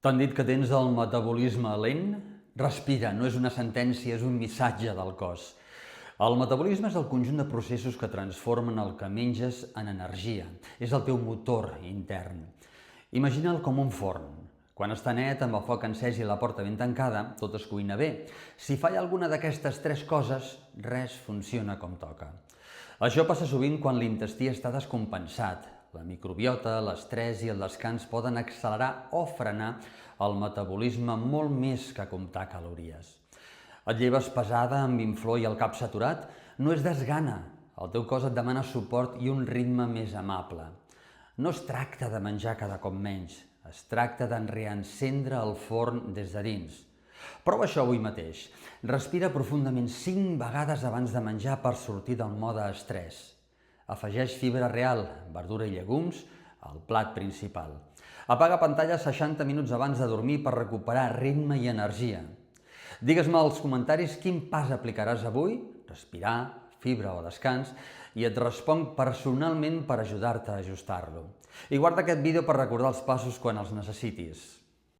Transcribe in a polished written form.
T'han dit que tens el metabolisme lent? Respira, no és una sentència, és un missatge del cos. El metabolisme és el conjunt de processos que transformen el que menges en energia. És el teu motor intern. Imagina'l com un forn. Quan està net, amb el foc encès i la porta ben tancada, tot es cuina bé. Si falla alguna d'aquestes tres coses, res funciona com toca. Això passa sovint quan l'intestí està descompensat. La microbiota, l'estrès i el descans poden accelerar o frenar el metabolisme molt més que comptar calories. Et lleves pesada, amb inflor i el cap saturat? No és desgana. El teu cos et demana suport i un ritme més amable. No es tracta de menjar cada cop menys, es tracta de reencendre el forn des de dins. Prova això avui mateix. Respira profundament 5 vegades abans de menjar per sortir del mode estrès. Afegeix fibra real, verdura i llegums al plat principal. Apaga pantalla 60 minuts abans de dormir per recuperar ritme i energia. Digues-me als comentaris quin pas aplicaràs avui, respirar, fibra o descans, i et responc personalment per ajudar-te a ajustar-lo. I guarda aquest vídeo per recordar els passos quan els necessitis.